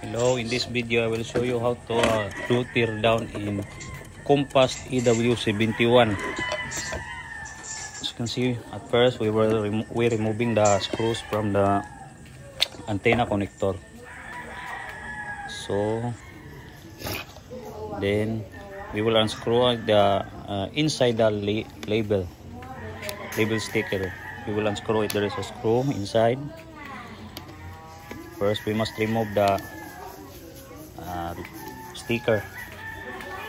Hello, in this video I will show you how to do tear down in Compass EW71. As you can see, at first we were removing the screws from the antenna connector. So then we will unscrew the inside the label sticker. We will unscrew it. There is a screw inside. First we must remove the sticker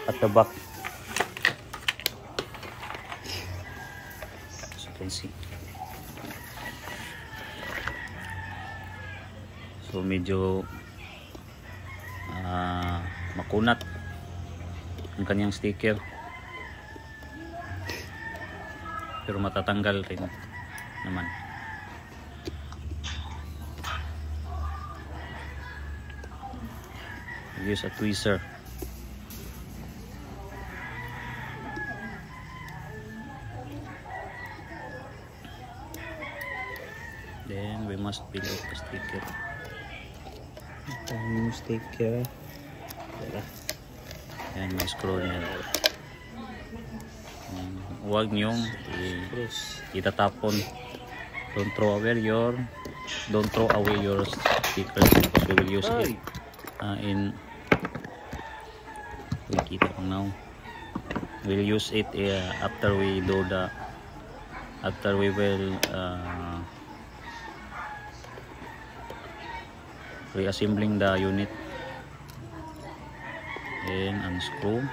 at the back, as you can see. So medyo makunat ang kanyang sticker, pero matatanggal rin naman. Use a tweezer. Then we must peel off the sticker. Ito yung sticker. Yan, may screw niya. Huwag niyong itatapon. Don't throw away your stickers, because we will use it we'll use it after we will reassembling the unit. Then unscrew.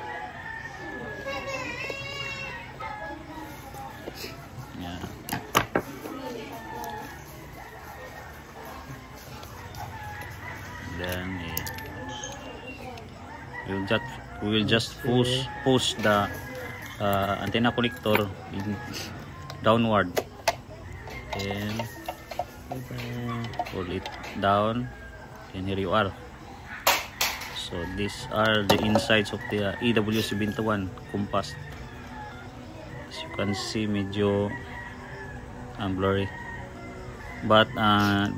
Yeah. Then we will just push the antenna connector downward, and pull it down, and here you are. So these are the insides of the EW71 compass. As you can see, medyo blurry, but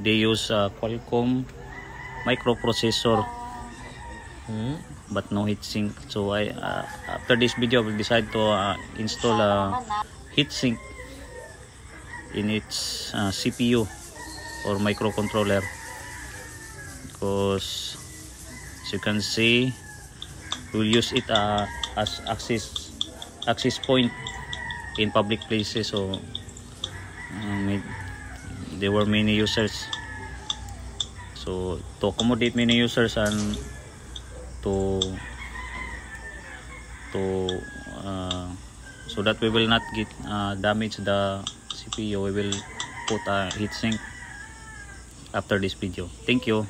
they use Qualcomm microprocessor, but no heatsink. So after this video I will decide to install a heatsink in its CPU or microcontroller, because as you can see, we'll use it as access point in public places. So there were many users, so to accommodate many users and to so that we will not get damage the CPU, we will put a heatsink after this video. Thank you.